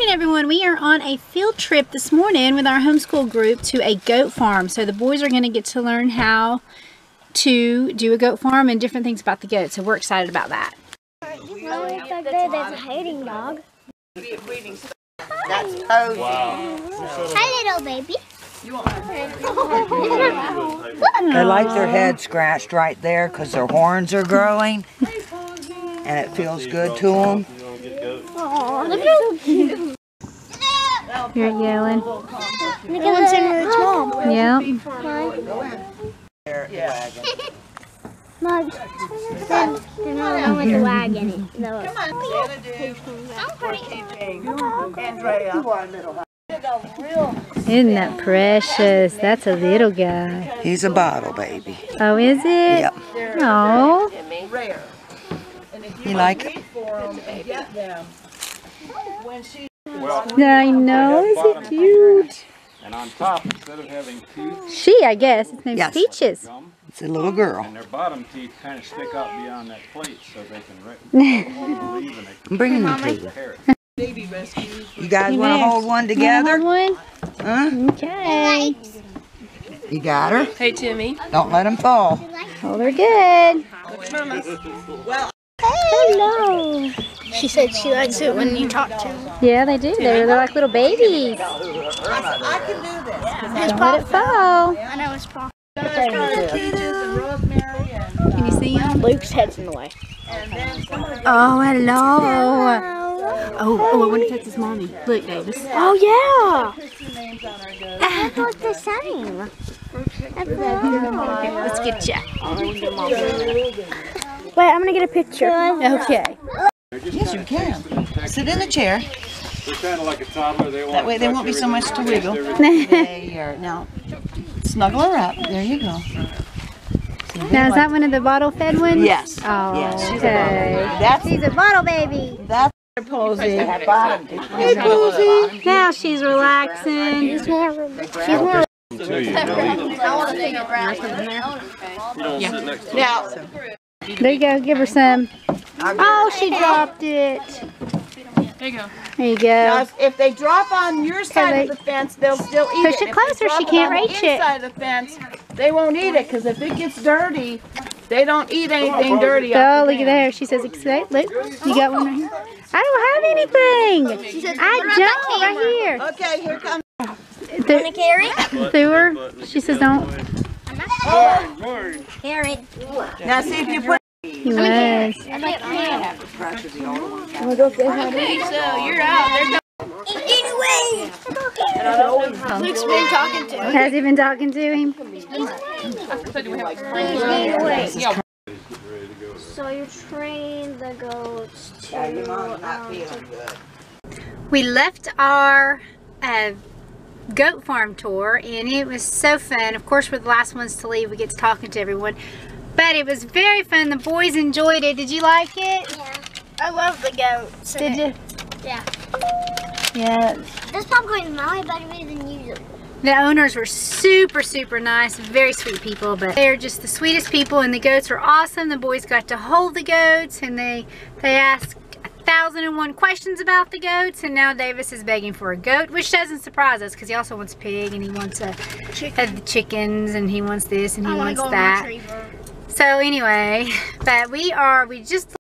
morning, everyone. We are on a field trip this morning with our homeschool group to a goat farm. So the boys are going to get to learn how to do a goat farm and different things about the goats. So we're excited about that. There's a hiding dog. That's Posey. Wow. Hi, little baby. They like their head scratched right there because their horns are growing. And it feels good to them. Oh, look how cute. You're yelling. Look at one's in with its mom. Yep. Mom, they're not with the wagon. No. Come on, we're keeping Andrea. Isn't that precious? That's a little guy. He's a bottle baby. Oh, is it? Yep. Oh. You like it? I know. Is it cute? And on top, instead of having teeth, She, I guess. His name's Yes. Peaches. It's a little girl. and their bottom teeth kind of stick out beyond that plate so they can leave and I'm bringing them to you. carrot. You guys want to hold one together? One? Huh? Okay. You got her? Hey, Timmy. Don't let them fall. Hold her good. Hello. She said she likes it when you talk to her. Yeah, they do. They're like little babies. I can do this. Don't let it fall. I know it's Paul. Peaches and rosemary and Can you see him? Luke's head's in the way. Oh, hello. Oh, I wonder if that's his mommy. Look, Davis. Oh, yeah. That looks the same. Let's get ya. Wait, I'm going to get a picture. Okay. Yes, you can. Sit in the chair. They're kind of like a toddler. That way there won't be so much to wiggle. There. Now, snuggle her up. There you go. Now, is that one of the bottle-fed ones? Yes. Oh, Yes, she's a okay. That's She's a bottle baby. that's Posey. Hey, Posey. Now she's relaxing. She's more. Now, There you go. Give her some. Oh, she dropped it. There you go. There you now go. if they drop on your side of the fence, they'll still eat Push it. it closer. She can't reach it. Inside the fence, they won't eat it because if it gets dirty, they don't eat anything dirty. Oh, look at there. She says, "Excuse, look, you got one right here." I don't have anything. I don't right here. Okay, here comes. Wanna carry? Through her. She says, "Don't." Carrot. Now see if you put. He was. Okay, so you're out. Get away. Luke's been talking to him. Has he been talking to him? So you train the goats to... We left our goat farm tour and it was so fun. Of course, we're the last ones to leave. We get to talking to everyone. But it was very fun. The boys enjoyed it. Did you like it? Yeah. I love the goats. Did you? Yeah. Yeah. This popcorn is my better than usual. The owners were super, super nice. Very sweet people. But they're just the sweetest people. And the goats were awesome. The boys got to hold the goats. And they asked 1,001 questions about the goats, and now Davis is begging for a goat, which doesn't surprise us because he also wants a pig and he wants the chickens and he wants this and he wants that. So anyway, but we just